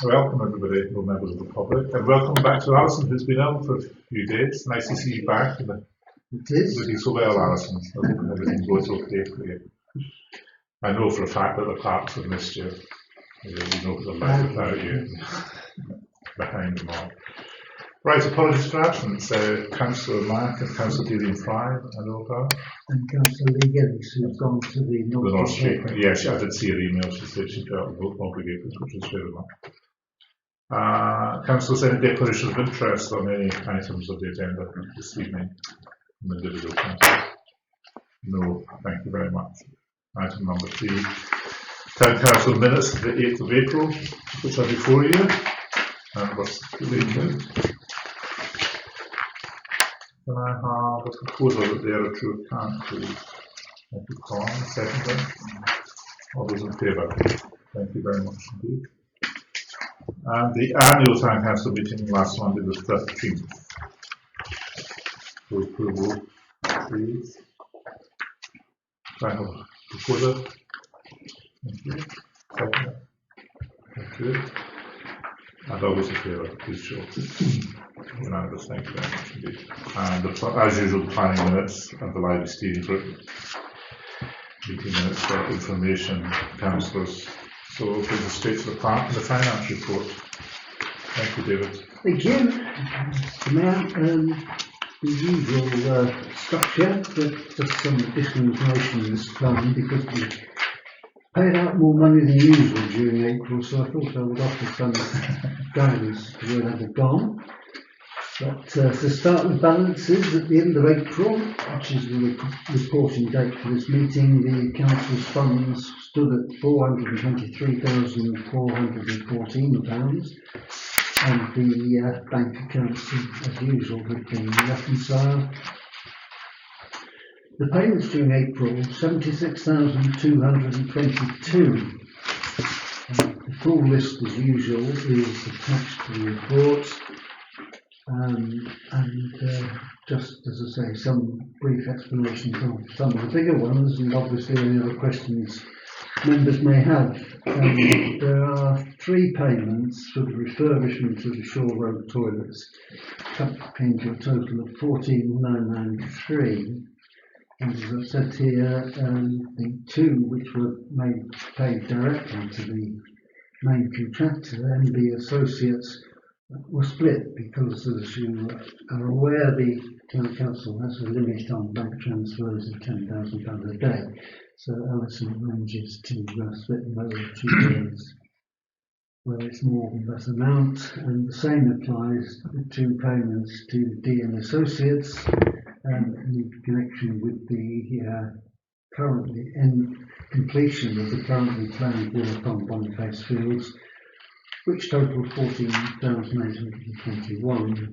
Welcome everybody, all members of the public, and welcome back to Alison, who's been ill for a few days. Nice to see you back. It is. Looking so well, Alison. I hope everything goes okay for you. I know for a fact that the Clarks have missed you. You know what they're like without you. Behind them all. Right, apologies for absence. Councillor Mack and Councillor Dealing Fry, I know about. And Councillor Lee Gillies, who's gone to the North Street. Yes, I did see her email. She said she felt obligated, which is fair enough. Councillors, any declarations of interest on any items of the agenda this evening from individual councillors? No, thank you very much. Item number 3, Town Council minutes of the 8th of April, which are before you. And what's the date? Can I have a proposal that they are a true account, please? Thank you, Colin. Secondly. All those in favour? Thank you very much indeed. And the annual Town Council meeting last Monday, the 13th. For approval, please. Final proposal. Thank you. Second. Thank you. And all those in favour, please show. Unanimous, thank you very much indeed. And as usual, planning minutes and the library steering group meeting minutes for information, councillors. So we'll go straight to the clerk and the finance report. Thank you, David. Thank you, Mr. Mayor. The usual structure, but just some additional information this time because we paid out more money than usual during April, so I thought I would offer some guidance to where they have gone. But to start with balances, at the end of April, which is the reporting date for this meeting, the council's funds stood at £423,414, and the bank accounts, as usual, had been reconciled. The payments during April, £76,222. The full list, as usual, is attached to the report. Just as I say, some brief explanations on some of the bigger ones, and obviously any other questions members may have. There are 3 payments for the refurbishment of the Shore Road toilets, came to a total of 14,993. And as I've said here, the 2 which were paid directly to the main contractor, MB Associates, were split because, as you are aware, the Town Council has a limit on bank transfers of £10,000 a day. So Alison arranges to split them over 2 days where it's more than that amount, and the same applies to the 2 payments to DM Associates in connection with the currently completion of the currently planned work on Boniface Fields, which total 14,821.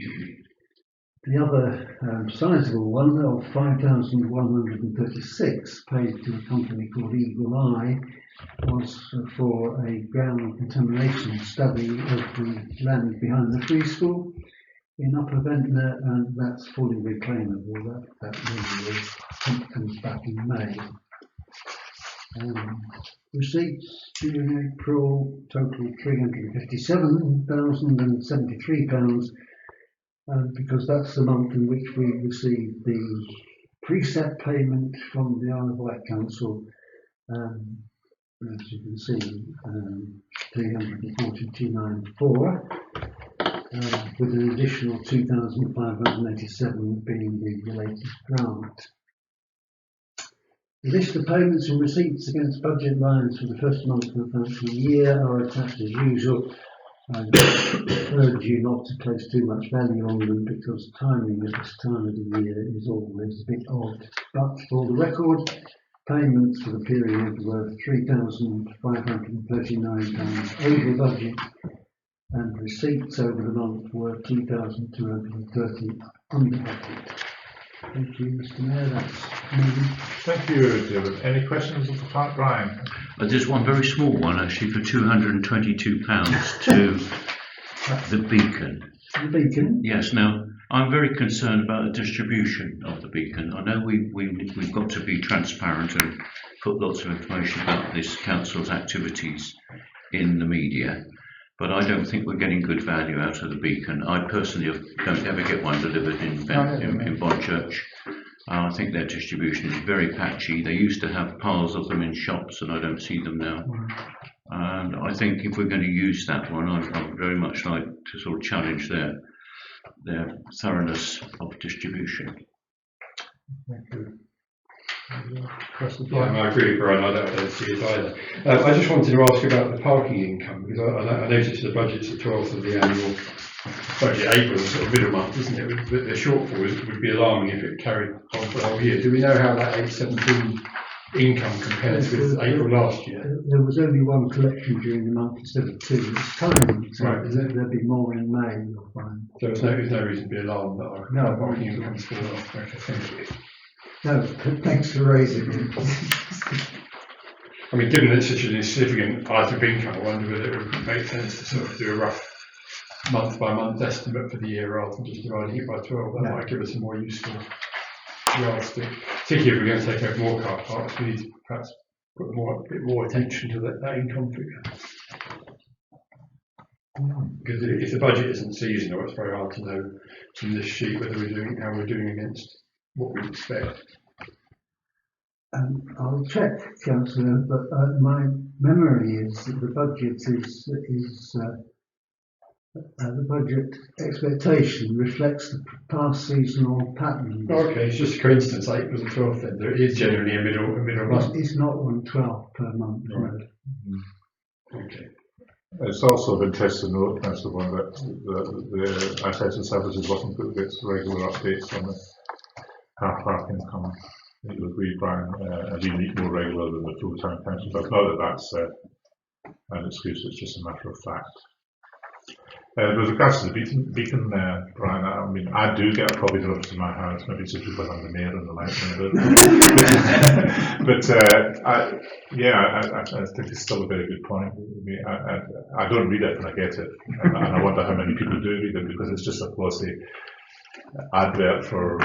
The other sizable one of 5,136 paid to a company called Eagle Eye was for a ground contamination study of the land behind the free school in Upper Ventnor, and that's fully reclaimable. That really comes back in May. Receipts during April total £357,073, because that's the month in which we received the preset payment from the Isle of Wight Council. As you can see, 342.94, with an additional 2,587 being the related grant. The list of payments and receipts against budget lines for the first month of the financial year are attached as usual. I urge you not to place too much value on them because timing at this time of the year is always a bit odd. But for the record, payments for the period were £3,539 over budget, and receipts over the month were £2,230 under budget. Thank you, Mr. Mayor. That's me. Thank you, David. Any questions of the clerk, Brian? There's one very small one actually for £222 to the Beacon. The Beacon? Yes. Now I'm very concerned about the distribution of the Beacon. I know we've got to be transparent and put lots of information about this council's activities in the media, but I don't think we're getting good value out of the beacon. I personally don't ever get one delivered in Bonchurch. I think their distribution is very patchy. They used to have piles of them in shops, and I don't see them now. And I think if we're going to use that one, I'd very much like to sort of challenge their thoroughness of distribution. Thank you. Yeah, I agree with Brian. I don't see it either. I just wanted to ask about the parking income, because I noticed the budget's the 12th of the annual budget. April is sort of middle month, isn't it? But the shortfall would be alarming if it carried on for the whole year. Do we know how that 817 income compares with April last year? There was only one collection during the month instead of two. It's coming, so Right. there'll be more in May, you'll find. So there's no reason to be alarmed that our parking income's fallen off. Okay, thank you. No, thanks for raising it. I mean, given that it's such a significant item of income, I wonder whether it would make sense to sort of do a rough month-by-month estimate for the year rather than just dividing it by 12. That might give us a more useful yardstick. Particularly if we're going to take over more car parks, we need to perhaps put a bit more attention to that income figure. Because if the budget isn't seasonal, it's very hard to know from this sheet whether how we're doing against what we expect. I'll check, Councillor, but my memory is that the budget the budget expectation reflects the past seasonal pattern. Okay, it's just a coincidence. April the 12th. Then there is generally a middle month. It's not 1/12 per month. Right. Okay. It's also of interest to note, Councillor, that the Access Services Working Group gets regular updates on the car park income. You agree, Brian, and we meet more regular than the full-time council. But not that that's an excuse, it's just a matter of fact. With regards to the beacon, Brian, I mean, I do get a copy delivered to my house, maybe it's just because I'm the mayor and the like. But I think it's still a very good point. I don't read it when I get it, and I wonder how many people do read it, because it's just a glossy advert for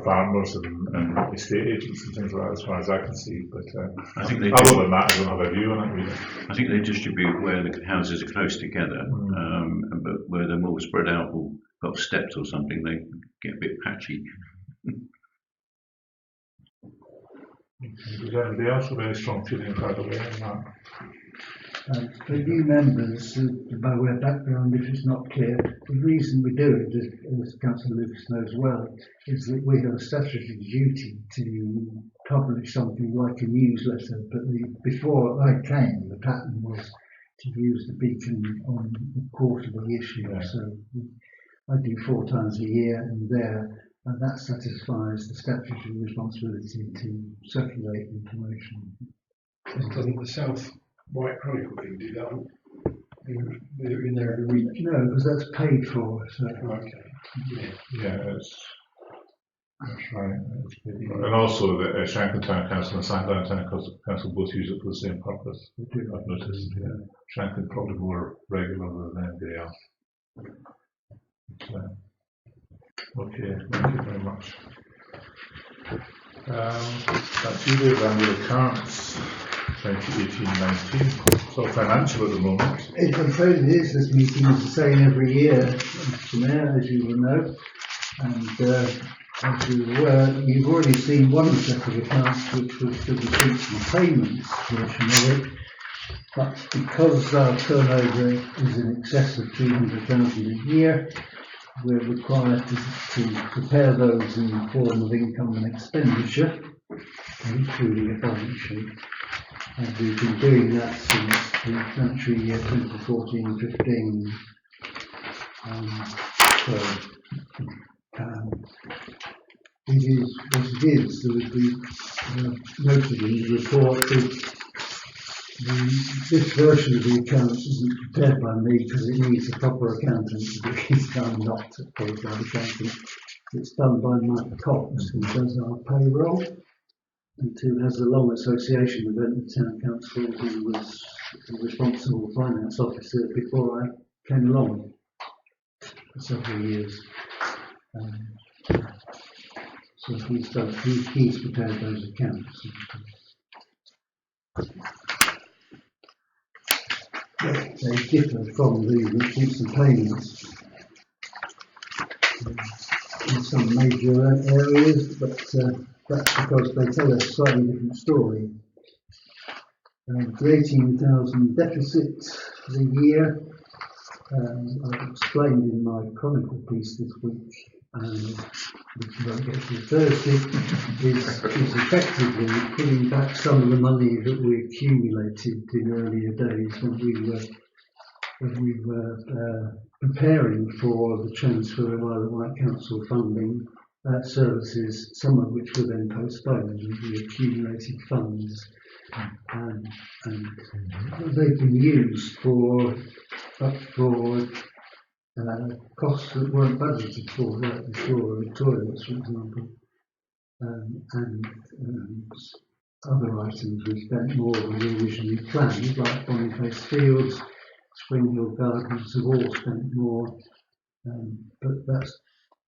farmers and estate agents and things like that, as far as I can see. But I think other than that, I don't have a view on it really. I think they distribute where the houses are close together, but where they're more spread out or got steps or something, they get a bit patchy. Does anybody else have any strong feeling about the way on that? For new members, by way of background, if it's not clear, the reason we do it, as Councillor Lucas knows well, is that we have a statutory duty to publish something like a newsletter. But before I came, the pattern was to use the beacon on the quarterly issue. Yeah. So I do 4 times a year, and that satisfies the statutory responsibility to circulate information. Doesn't the South White Chronicle thing do that? In there every week? No, because that's paid for. So. Okay. Yeah, that's right. And also the Shanklin Town Council and Sandown Town Council both use it for the same purpose. I've noticed. Yeah. Shanklin probably more regular than anybody else. Okay, thank you very much. That's you there, then the accounts 2018-19. So financial at the moment. I'm afraid it is. This meeting is the same every year, Mr. Mayor, as you will know. And as you were, you've already seen one set of accounts, which was the receipts and payments portion of it. But because our turnover is in excess of 200,000 a year, we're required to prepare those in the form of income and expenditure, including a balance sheet. And we've been doing that since the financial year 2014-15. It is what it is. There would be noted in the report that this version of the accounts isn't prepared by me because it needs a proper accountant to do it. I'm not a qualified accountant. It's done by Mike Cox, who does our payroll, and who has a long association with Ventnor Town Council, who was the responsible finance officer before I came along for several years. So he's prepared those accounts. they differ from the receipts and payments in some major areas, but that's because they tell a slightly different story. The 18,000 deficit for the year, I've explained in my Chronicle piece this week, which we won't get to Thursday, is effectively putting back some of the money that we accumulated in earlier days when we were preparing for the transfer of Isle of Wight Council funding services, some of which were then postponed. We accumulated funds, and they've been used for costs that weren't budgeted for, like the toilets, for example, and other items we spent more than we originally planned, like Boniface Fields, Spring Hill Gardens have all spent more, but that's,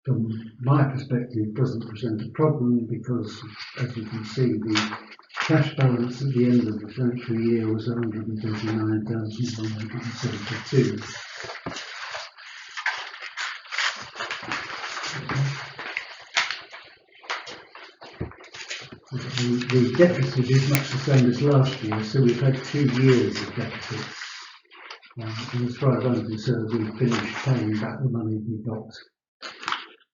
from my perspective, doesn't present a problem because, as you can see, the cash balance at the end of the financial year was 139,172. The deficit is much the same as last year, so we've had 2 years of deficits. And as far as I'm concerned, we've finished paying back the money we got,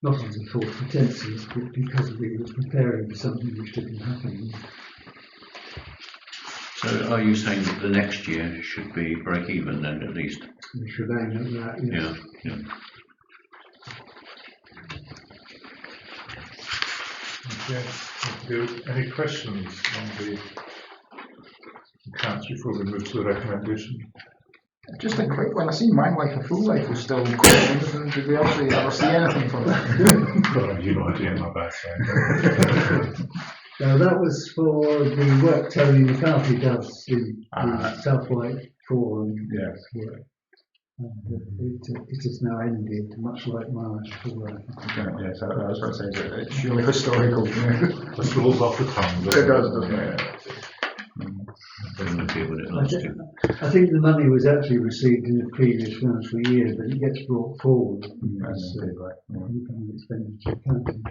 not under false pretences, but because we were preparing for something which didn't happen. So are you saying that the next year should be break even then, at least? We should aim at that, yes. Yeah. Okay. Thank you. Any questions on the accounts before we move to the recommendation? Just a quick one. I seen Mine Life a Full Life was still going. Did we actually ever see anything from it? God, you know how to get my best side. Now that was for the work Tony McCarthy does in the South White Forum. Yes. Work. It has now ended, much like March. Yes, I was going to say that it's surely historical. Just rolls off the tongue. It does, doesn't it? I think the money was actually received in the previous financial year, but it gets brought forward as income expenditure accounting.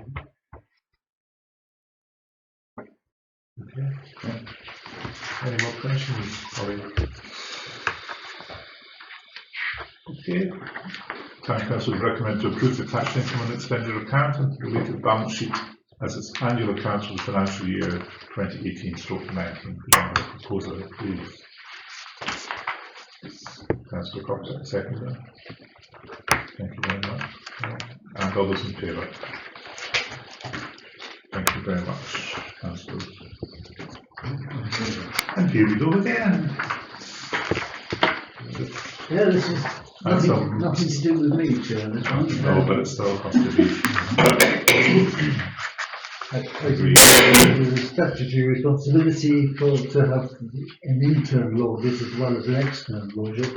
Okay. Any more questions? Sorry. Okay. Town Council would recommend to approve the tax income and expenditure account and the related balance sheet as its annual accounts for the financial year 2018/19. Present the proposal, please. Councillor Cox, second. Thank you very much. And all those in favour? Thank you very much, Councillor. And here we go again. Yeah, this is nothing to do with me, Chair. This one. No, but it still has to be. There's a statutory responsibility to have an internal audit as well as an external audit.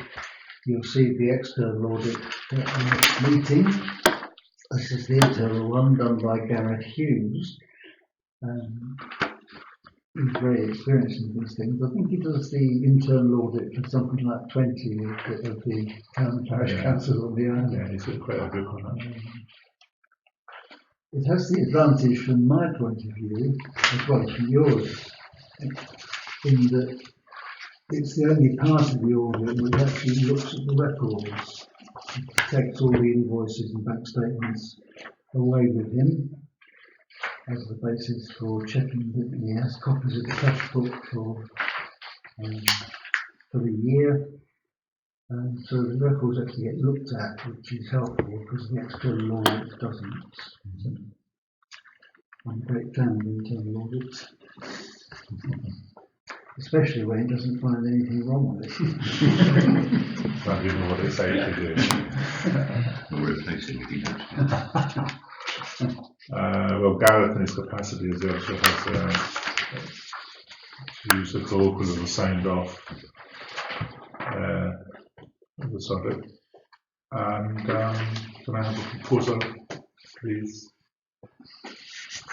You'll see the external audit at the next meeting. This is the internal one done by Gareth Hughes. He's very experienced in these things. I think he does the internal audit for something like 20 of the town and parish councils on the island. Yeah, he's got quite a good one. It has the advantage from my point of view, as well as from yours, in that it's the only part of the audit which actually looks at the records. It takes all the invoices and bank statements away with him as the basis for checking that he has copies of the cash book for the year. So the records actually get looked at, which is helpful because the external audit doesn't. I'm a great fan of internal audits, especially when it doesn't find anything wrong with it. Well, you know what they say to do. Or replace it if you don't. Well, Gareth, in his capacity as the officer, has to use the colloquial as a signed off of the subject. And can I have a proposal, please?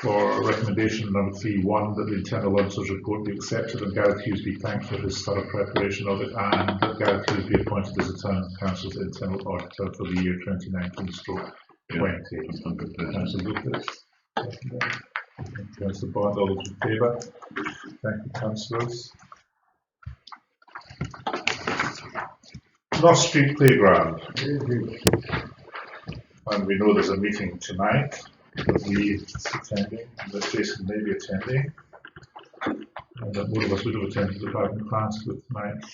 for recommendation number 3.1 that the internal auditor's report be accepted and Gareth Hughes be thanked for his thorough preparation of it, and that Gareth Hughes be appointed as the Town Council's internal auditor for the year 2019/20. Councillor Lucas. Councillor Bond, all those in favour? Thank you, councillors. North Street Playground. And we know there's a meeting tonight that Lee is attending, and that Jason may be attending, and that more of us would have attended the garden class with tonight.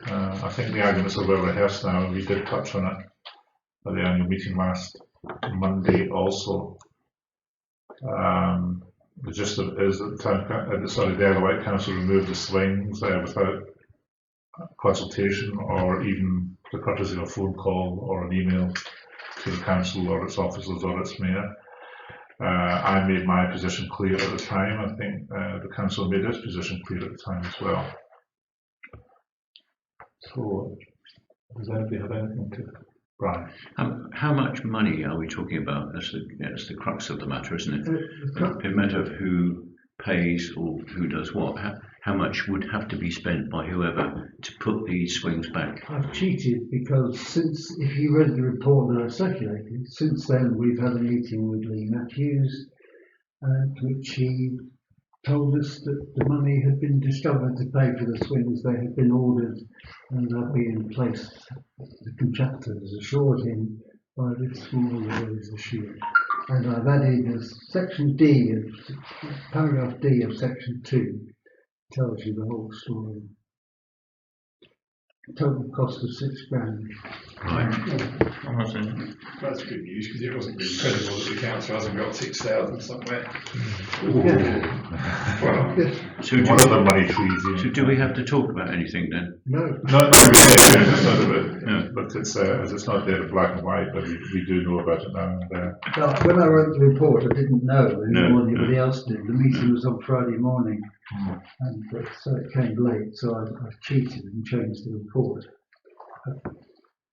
I think the arguments are well rehearsed now, and we did touch on it at the annual meeting last Monday also. The gist of it is that the Isle of Wight Council removed the swings without consultation or even the courtesy of a phone call or an email to the council or its officers or its mayor. I made my position clear at the time. I think the council made its position clear at the time as well. So, does anybody have anything to? Brian? How much money are we talking about? That's the crux of the matter, isn't it? A matter of who pays or who does what. How much would have to be spent by whoever to put these swings back? I've cheated because if you read the report that I circulated, since then we've had a meeting with Lee Matthews, at which he told us that the money had been discovered to pay for the swings. They had been ordered and they'll be in place. The contractors assured him by this small there is a shield. And I've added section D, paragraph D of section 2, tells you the whole story. Total cost of £6,000. Right. That's good news, because it wasn't really credible that the council hasn't got 6,000 somewhere. Well, So one of the money trees. So do we have to talk about anything then? No. Not really, no. But it's as it's not there in black and white, but we do know about it now. Well, when I wrote the report, I didn't know anybody else did. The meeting was on Friday morning, and so it came late. So I cheated and changed the report.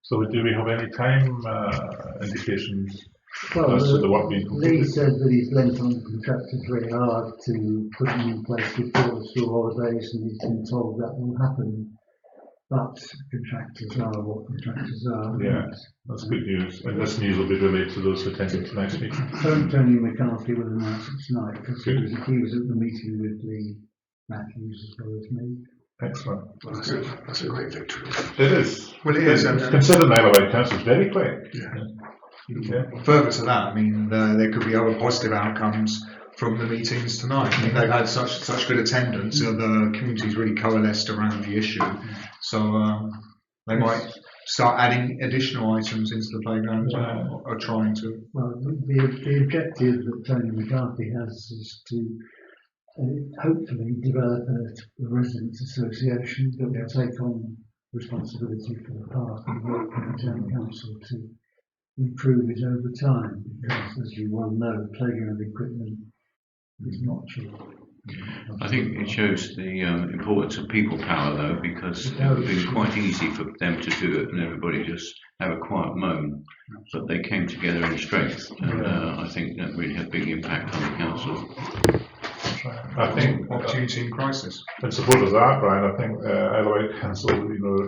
So do we have any time indications Well, as to the work being completed? Lee said that he's lent on the contractors very hard to put them in place before the school holidays, and he's been told that will happen. But contractors are what contractors are. Yeah, that's good news. And this news will be relayed to those who attended tonight's meeting. Tony McCarthy will announce it tonight because he was at the meeting with Lee Matthews as well as me. Excellent. Well, that's a great victory. It is. Well, it is. Consider the Isle of Wight Council very quick. Yeah. Further to that, I mean, there could be other positive outcomes from the meetings tonight. I mean, they've had such good attendance, the community's really coalesced around the issue, so they might start adding additional items into the playground or trying to. Well, the objective that Tony McCarthy has is to hopefully develop a residents' association that will take on responsibility for the park and work with the town council to improve it over time, because as you well know, playground equipment is not cheap. I think it shows the importance of people power, though, because it would be quite easy for them to do it and everybody just have a quiet moan, but they came together in strength, and I think that really had a big impact on the council. I think opportunity in crisis. In support of that, Brian, I think Isle of Wight Council,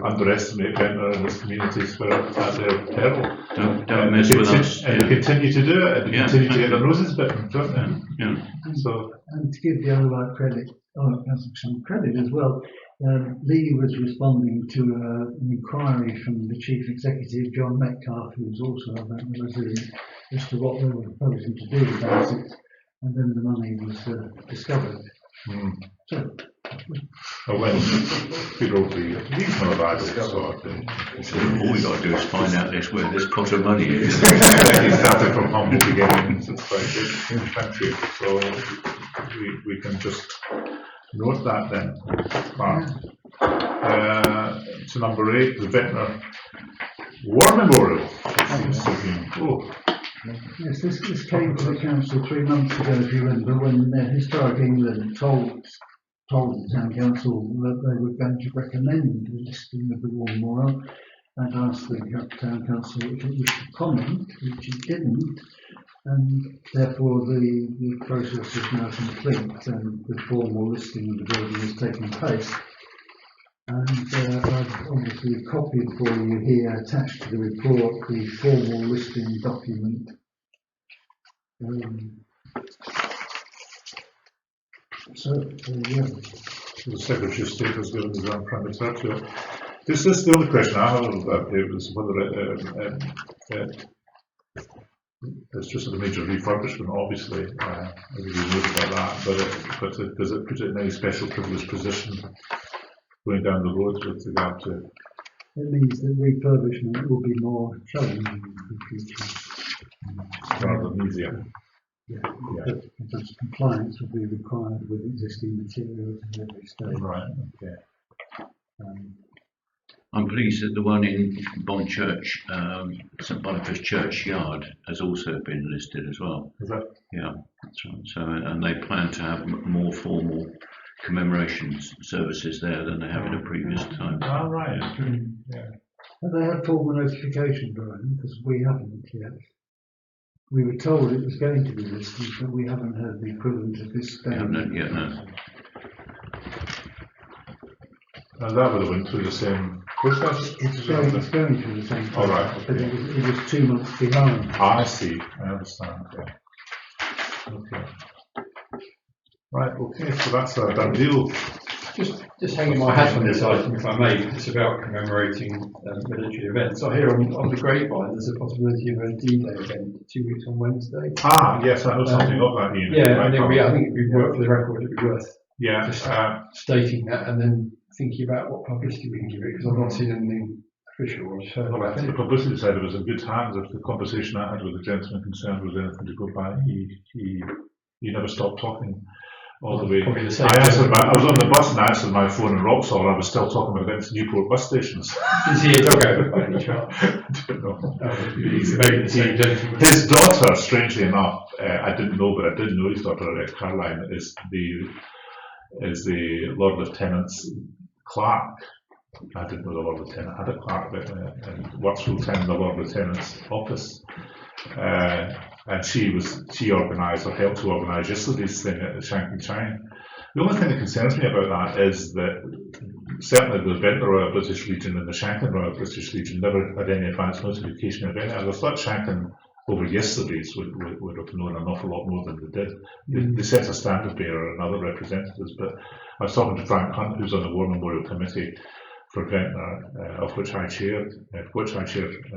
underestimate Ventnor and its community spirit at their peril. Don't mess with us. And they continue to do it, and they continue to get their noses bitten, don't they? Yeah. And to give the Isle of Wight credit, some credit as well, Lee was responding to an inquiry from the Chief Executive, John Metcalfe, who was also a Ventnor resident, as to what they were proposing to do about it. And then the money was discovered. So, when people will be reasonable about it, all we got to do is find out where this pot of money is. He started from humble beginnings. It's quite good. Thank you. So we can just note that then. To number 8, the Ventnor War Memorial. Yes, this came to the council 3 months ago, if you remember, when Historic England told the town council that they were going to recommend the listing of the war memorial, and asked the town council if it was to comment, which it didn't. and therefore the process is now complete and the formal listing of the building is taking place. And I've obviously copied for you here, attached to the report, the formal listing document. Yeah. The Secretary of State has given his own private circular. This is the only question I have about it, was whether it's just a major refurbishment, obviously. Everybody knows about that, but does it put it in any special privileged position going down the road with regard to? It means that refurbishment will be more challenging in the future. Rather than easier. Yeah, because compliance will be required with existing materials in every stage. Right, okay. I'm pleased that the one in Bonchurch, St Boniface Churchyard, has also been listed as well. Is that? Yeah, that's right. So, and they plan to have more formal commemoration services there than they have in a previous time. Oh, right. Yeah. Have they had formal notification, Brian? Because we haven't yet. We were told it was going to be listed, but we haven't had the equivalent of this stage. We haven't yet, no. And that would have went through the same process? It's going through the same process, all right, but it was 2 months behind. I see, I understand. Yeah. Okay. Right, okay, so that's a done deal. Just hanging my hat on this item, if I may. It's about commemorating military events. I hear on the grapevine there's a possibility of a D-Day event 2 weeks on Wednesday. Ah, yes, I know something of that. Ian. Yeah, and I think it'd be worth for the record. It'd be worth just stating that and then thinking about what publicity we can give it, because I've not seen anything official or just heard well, I about think it. the publicity side was in good hands. If the conversation I had with the gentleman concerned was anything to go by, he never stopped talking all the way. Probably the same. I was on the bus and I answered my phone in Wroxall and I was still talking about events at Newport bus stations. Is he a dog owner by any chance? I don't know. He's maybe the same gentleman. His daughter, strangely enough, I didn't know, but I did know his daughter, Caroline, is the Lord Lieutenant's clerk. I didn't know the Lord Lieutenant had a clerk, but and works full time in the Lord Lieutenant's office. And she organised or helped to organise yesterday's thing at the Shank and Shine. The only thing that concerns me about that is that certainly the Ventnor Royal British Legion and the Shankin Royal British Legion never had any advance notification of any. I thought Shankin over yesterday's would have known an awful lot more than they did. They sent a standard bearer and other representatives, but I was talking to Frank Hunt, who's on the War Memorial Committee for Ventnor, of which I chaired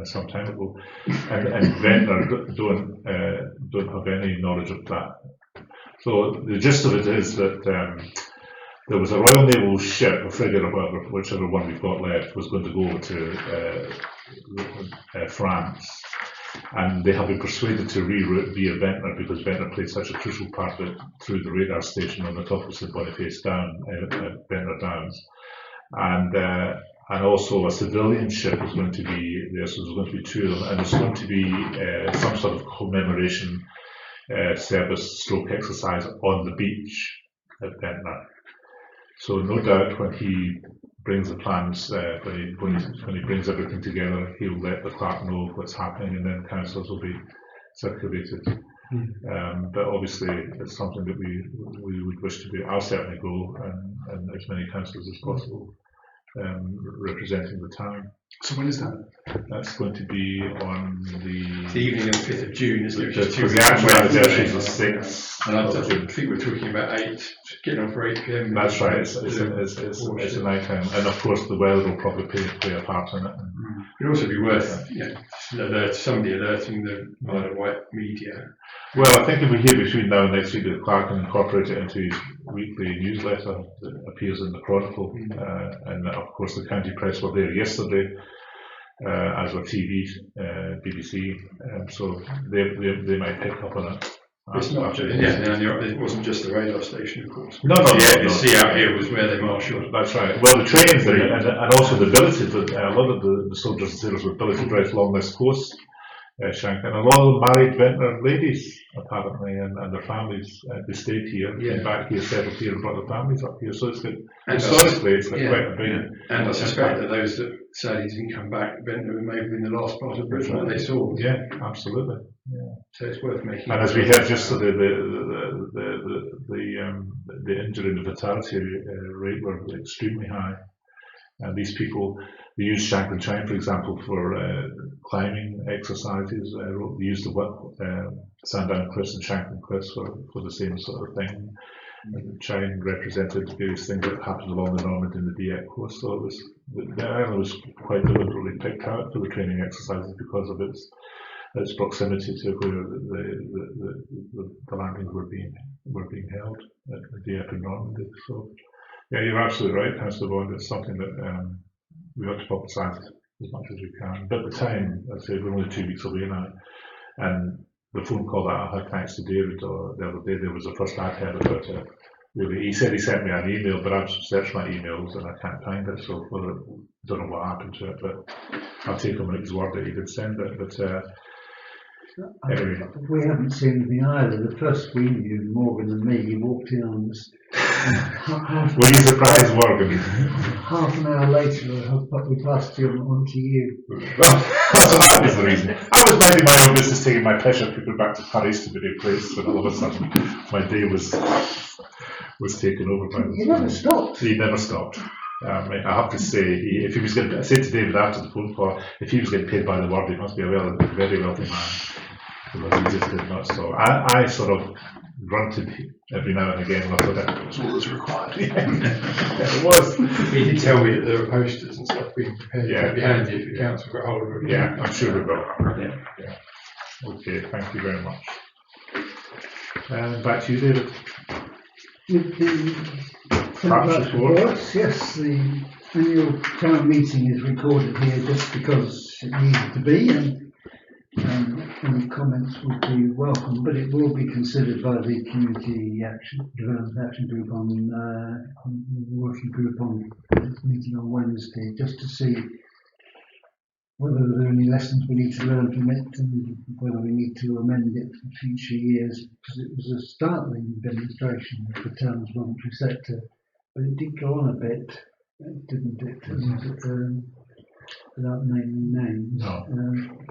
some time ago, and Ventnor don't have any knowledge of that. So the gist of it is that there was a Royal Naval ship, a frigate or whatever, whichever one we've got left, was going to go over to France, and they have been persuaded to reroute via Ventnor because Ventnor played such a crucial part through the radar station on the top of St Boniface Down, Ventnor Downs. And also a civilian ship was going to be there, so there's going to be two of them, and there's going to be some sort of commemoration service stroke exercise on the beach at Ventnor. So no doubt when he brings the plans, when he brings everything together, he'll let the clerk know what's happening, and then councillors will be circulated. But obviously it's something that we would wish to do. I'll certainly go, and as many councillors as possible representing the town. So when is that? That's going to be on the evening of 5th of June, isn't it? The actual anniversary is the 6th. And I think we're talking about 8, getting on for 8 p.m. That's right, it's a night time. And of course the weather will probably play a part in it. It would also be worth somebody alerting the Isle of Wight media. Well, I think if we hear between now and next week that Clark can incorporate it into his weekly newsletter that appears in the Chronicle, and of course the county press were there yesterday, as were TV, BBC, so they might pick up on it. It's not just, it wasn't just the radar station, of course. No. The sea out here was where they marshalled. That's right. Well, the trains and also the ability that a lot of the soldiers and sailors were ability to drive along this coast Shank, and a lot of them married Ventnor ladies apparently, and their families. They stayed here, came back here, settled here, and brought their families up here. So it's got historically, it's got quite a big. And I suspect that those that sadly didn't come back, Ventnor may have been the last part of Britain that they saw. Yeah, absolutely. Yeah. So it's worth making. And as we heard just the injury and the fatality rate were extremely high. And these people, they use Shank and Chine, for example, for climbing exercises. They use the Sandown Cliffs and Shanklin Cliffs for the same sort of thing. And Chine represented various things that happened along the Normandy and the Dieppe coast. So the island was quite deliberately picked out for the training exercises because of its proximity to where the landings were being held at the Dieppe and Normandy. So. Yeah, you're absolutely right, Councillor Bond. It's something that we ought to publicise as much as we can. But at the time, I'd say we're only 2 weeks away now, and the phone call that I had thanks to David the other day, there was the first I'd heard about it. Really, he said he sent me an email, but I've searched my emails and I can't find it, so I don't know what happened to it. But I'll take him at his word that he did send it. But anyway, we haven't seen anything either. The first we knew, Morgan and me, he walked in on us. Were you surprised, Morgan? Half an hour later, we passed you on to you. Well, so that is the reason. I was minding my own business, taking my pleasure people back to Paris to be replaced, and all of a sudden my day was taken over by this. He never stopped. He never stopped. I have to say, if he was going to, I said to David after the phone call, if he was getting paid by the word, he must be a very wealthy man. Because he just did not stop. I sort of grunted every now and again when I thought that's what was required. Yeah, it was. He did tell me that there were posters and stuff being prepared. Yeah. It'd be handy if the council got hold of it. Yeah, I'm sure we will. Yeah. Okay, thank you very much. Back to you, David. With the Perhaps reports, yes, the annual town meeting is recorded here just because it needed to be, and any comments would be welcome, but it will be considered by the Community Development Action Group on the working group on meeting on Wednesday, just to see whether there are any lessons we need to learn from it and whether we need to amend it for future years, because it was a startling demonstration of the town's voluntary sector, but it did go on a bit, didn't it? Without naming names. No.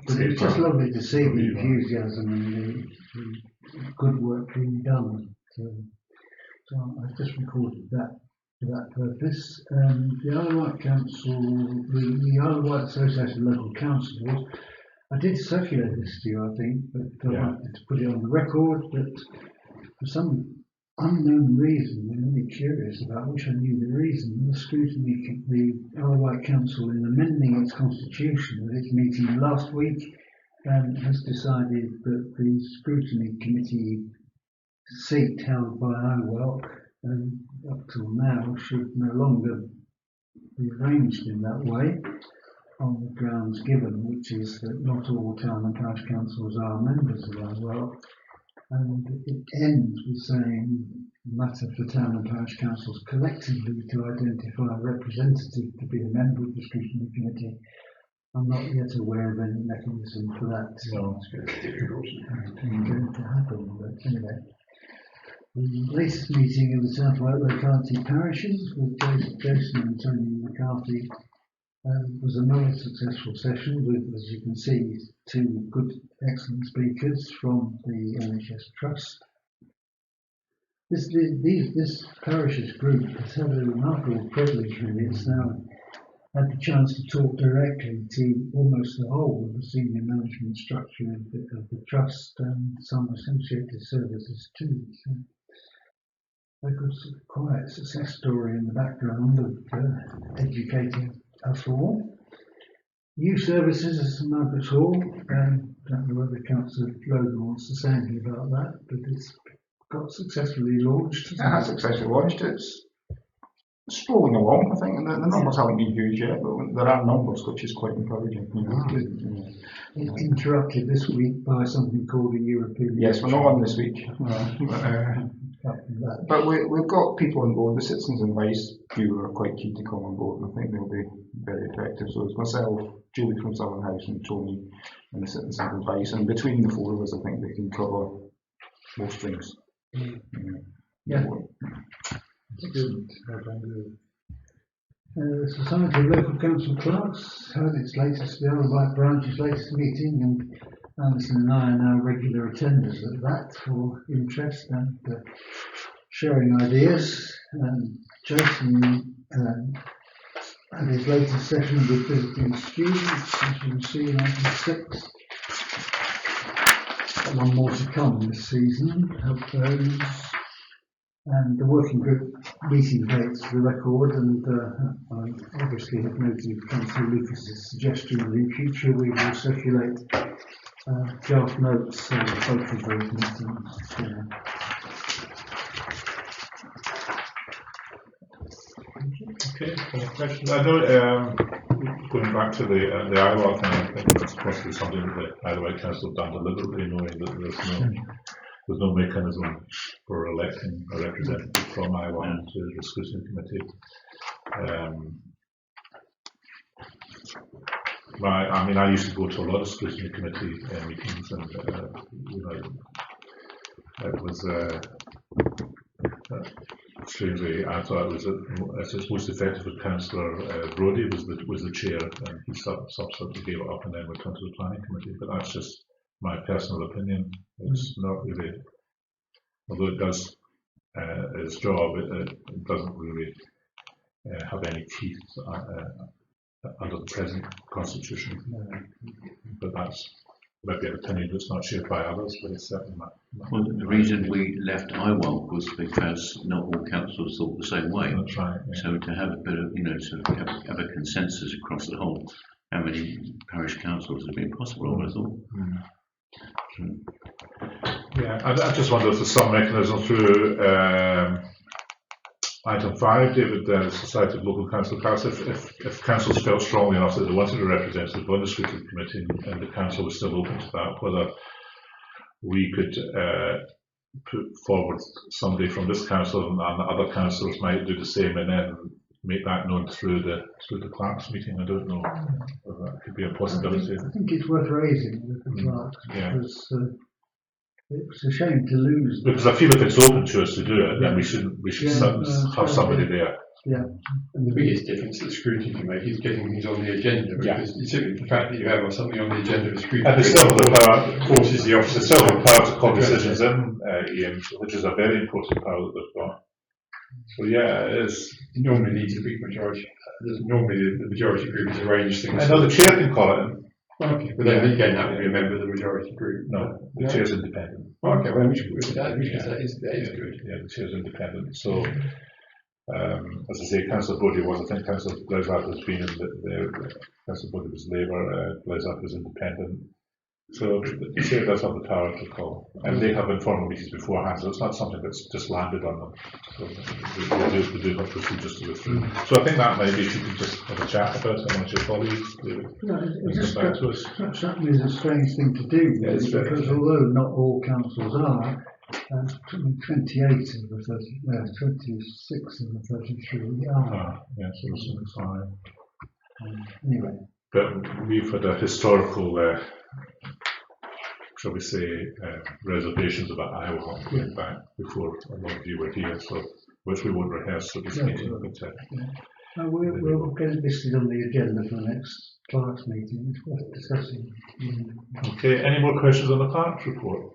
But it was just lovely to see the enthusiasm and the good work being done. So I just recorded that for that purpose. The Isle of Wight Council, the Isle of Wight Association of Local Councils, I did circulate this to you, I think, but I wanted to put it on the record, but for some unknown reason, I'm really curious about, which I knew the reason, the Isle of Wight Council, in amending its constitution at its meeting last week, has decided that the scrutiny committee seat held by IWELC up till now should no longer be arranged in that way, on the grounds given, which is that not all town and parish councils are members of IWELC. And it ends with saying the matter for town and parish councils collectively to identify a representative to be a member of the scrutiny committee. I'm not yet aware of any mechanism for that. No, it's going to happen, but anyway. The latest meeting of the South Wight locality parishes with Jason and Tony McCarthy was another successful session with, as you can see, two good, excellent speakers from the NHS Trust. This parishes group has had a remarkable privilege, really. It's now had the chance to talk directly to almost the whole of the senior management structure of the Trust and some associated services too. So a good quiet success story in the background of educating us all. New services at St Margaret's Hall. Don't know whether Councillor Logan wants to say anything about that, but it's got successfully launched. It has successfully launched. It's strolling along, I think, and the numbers haven't been huge yet, but there are numbers, which is quite encouraging. Interrupted this week by something called a European. Yes, we're not on this week. that. But we've got people on board. The Citizens Advice Bureau are quite keen to come on board, and I think they'll be very effective. So it's myself, Julie from Southern House, and Tony, and the Citizens Advice. And between the four of us, I think they can cover most things. Yeah. Good. The Society of Local Council Clerks had its latest, the Isle of Wight branch's latest meeting, and Alison and I are now regular attenders at that for interest and sharing ideas. Jason had his latest session with visiting students, as you can see in item 6. One more to come this season of those. And the working group meeting dates for the record, and I obviously have noted Councillor Lucas's suggestion that in future we will circulate draft notes of both of those meetings. Okay, any questions? I know, going back to the IWAC thing, I think that's possibly something that the Isle of Wight Council have done deliberately, knowing that there's no mechanism for electing a representative from IWAC to the scrutiny committee. I used to go to a lot of scrutiny committee meetings, and it was strangely, I thought it was most effective with Councillor Brodie was the chair, and he subsequently gave it up and then went on to the planning committee. But that's just my personal opinion. It's not really, although it does its job, it doesn't really have any teeth under the present constitution. But that's maybe an opinion that's not shared by others, but it's certainly not. Well, the reason we left IWALC was because not all councils thought the same way. That's right. Yeah. So to have a bit of, sort of have a consensus across the whole, how many parish councils has been possible, I thought. Yeah, I just wonder if there's some mechanism through item 5, David, the Society of Local Council Clerks, if councils felt strongly enough that they wanted a representative on the scrutiny committee and the council was still open to that, whether we could put forward somebody from this council and other councillors might do the same, and then make that known through the clerks meeting. I don't know whether that could be a possibility. I think it's worth raising with the clerks, because it's a shame to lose them. Because I feel if it's open to us to do it, then we should have somebody there. Yeah. And the biggest difference that scrutiny can make is getting things on the agenda, because simply the fact that you have something on the agenda of scrutiny, and they still have the power, forces the officers still have power to call decisions in, Ian, which is a very important power that they've got. So yeah, it is. You normally needs a big majority. Normally the majority group has arranged things. I know the chair can call it in. Okay, but then again that would be a member of the majority group. No, the chair's independent. Okay, well, which that is good. Yeah, the chair's independent. So, as I say, Councillor Brodie was, I think Councillor Blazard has been in Councillor Brodie was Labour, Blazard was independent. So the chair does have the power to call, and they have informal meetings beforehand, so it's not something that's just landed on them. So they do have procedures to go through. So I think that maybe if you could just have a chat about it amongst your colleagues, That is a strange thing to do, because although not all councils are, 28 of the 26 of the 33 are. Yeah, so there's some anyway. But we've had a historical shall we say, reservations about Iowa going back before a lot of you were here, so which we won't rehearse at this meeting. But, we'll get it listed on the agenda for the next clerks meeting. It's worth discussing. Okay, any more questions on the clerks report,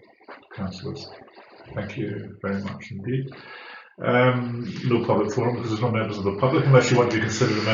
councillors? Thank you very much indeed. No public forum because there's no members of the public, unless you want to be considered a member.